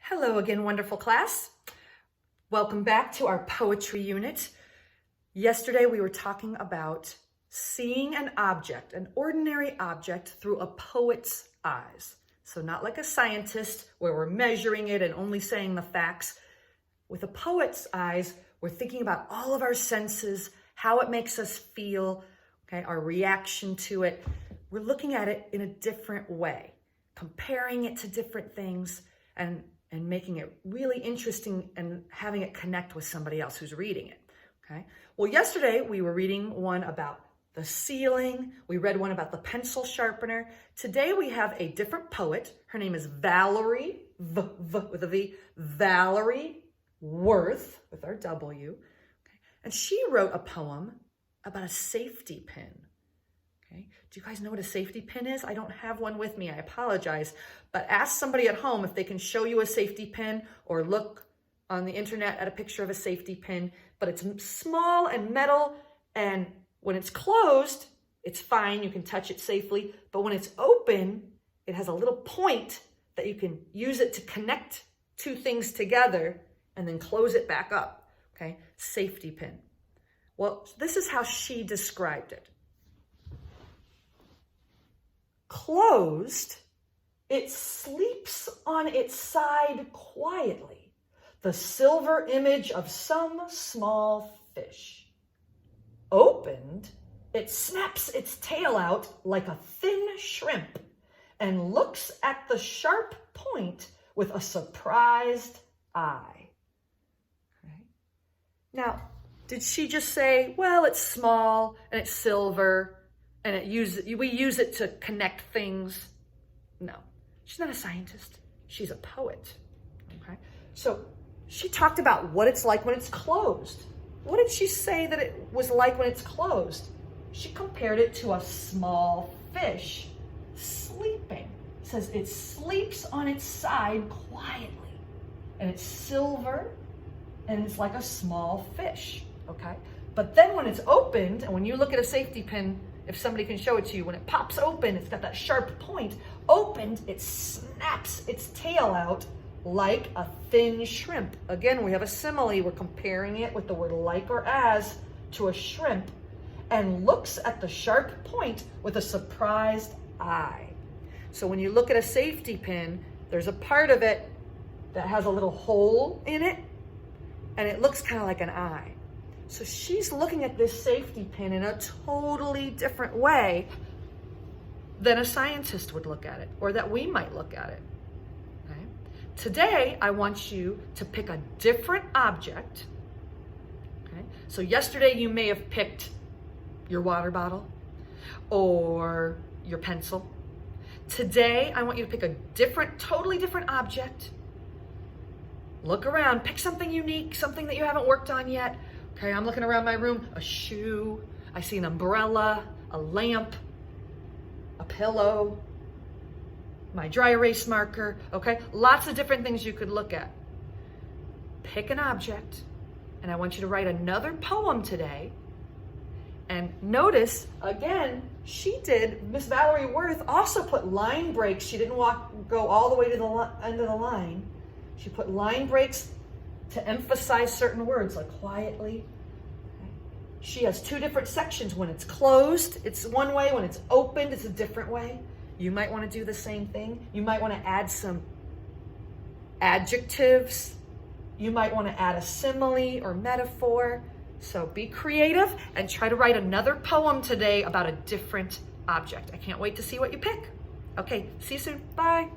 Hello again, wonderful class. Welcome back to our poetry unit. Yesterday we were talking about seeing an object, an ordinary object, through a poet's eyes. So not like a scientist where we're measuring it and only saying the facts. With a poet's eyes, we're thinking about all of our senses, how it makes us feel, okay, our reaction to it. We're looking at it in a different way, comparing it to different things and making it really interesting and having it connect with somebody else who's reading it, okay? Well, yesterday we were reading one about the ceiling. We read one about the pencil sharpener. Today we have a different poet. Her name is Valerie, with a V, Valerie Worth, with our W, okay? And she wrote a poem about a safety pin. Okay. Do you guys know what a safety pin is? I don't have one with me, I apologize, but ask somebody at home if they can show you a safety pin or look on the internet at a picture of a safety pin, but it's small and metal, and when it's closed, it's fine, you can touch it safely, but when it's open, it has a little point that you can use it to connect two things together and then close it back up, okay? Safety pin. Well, this is how she described it. Closed, it sleeps on its side quietly, the silver image of some small fish. Opened, it snaps its tail out like a thin shrimp and looks at the sharp point with a surprised eye. Okay. Now, did she just say, well, it's small and it's silver, and we use it to connect things? No, she's not a scientist. She's a poet, okay? So she talked about what it's like when it's closed. What did she say that it was like when it's closed? She compared it to a small fish sleeping. It says it sleeps on its side quietly, and it's silver, and it's like a small fish, okay? But then when it's opened, and when you look at a safety pin, if somebody can show it to you, when it pops open, it's got that sharp point. Opened, it snaps its tail out like a thin shrimp. Again, we have a simile. We're comparing it with the word like or as to a shrimp, and looks at the sharp point with a surprised eye. So when you look at a safety pin, there's a part of it that has a little hole in it, and it looks kind of like an eye. So she's looking at this safety pin in a totally different way than a scientist would look at it, or that we might look at it. Okay? Today, I want you to pick a different object. Okay? So yesterday you may have picked your water bottle or your pencil. Today, I want you to pick a different, totally different object. Look around, pick something unique, something that you haven't worked on yet. Okay, I'm looking around my room, a shoe, I see an umbrella, a lamp, a pillow, my dry erase marker, okay? Lots of different things you could look at. Pick an object, and I want you to write another poem today. And notice, again, Miss Valerie Worth also put line breaks. She didn't go all the way to the end of the line. She put line breaks to emphasize certain words, like quietly. Okay. She has two different sections. When it's closed, it's one way. When it's opened, it's a different way. You might want to do the same thing. You might want to add some adjectives. You might want to add a simile or metaphor. So be creative and try to write another poem today about a different object. I can't wait to see what you pick. Okay, see you soon. Bye.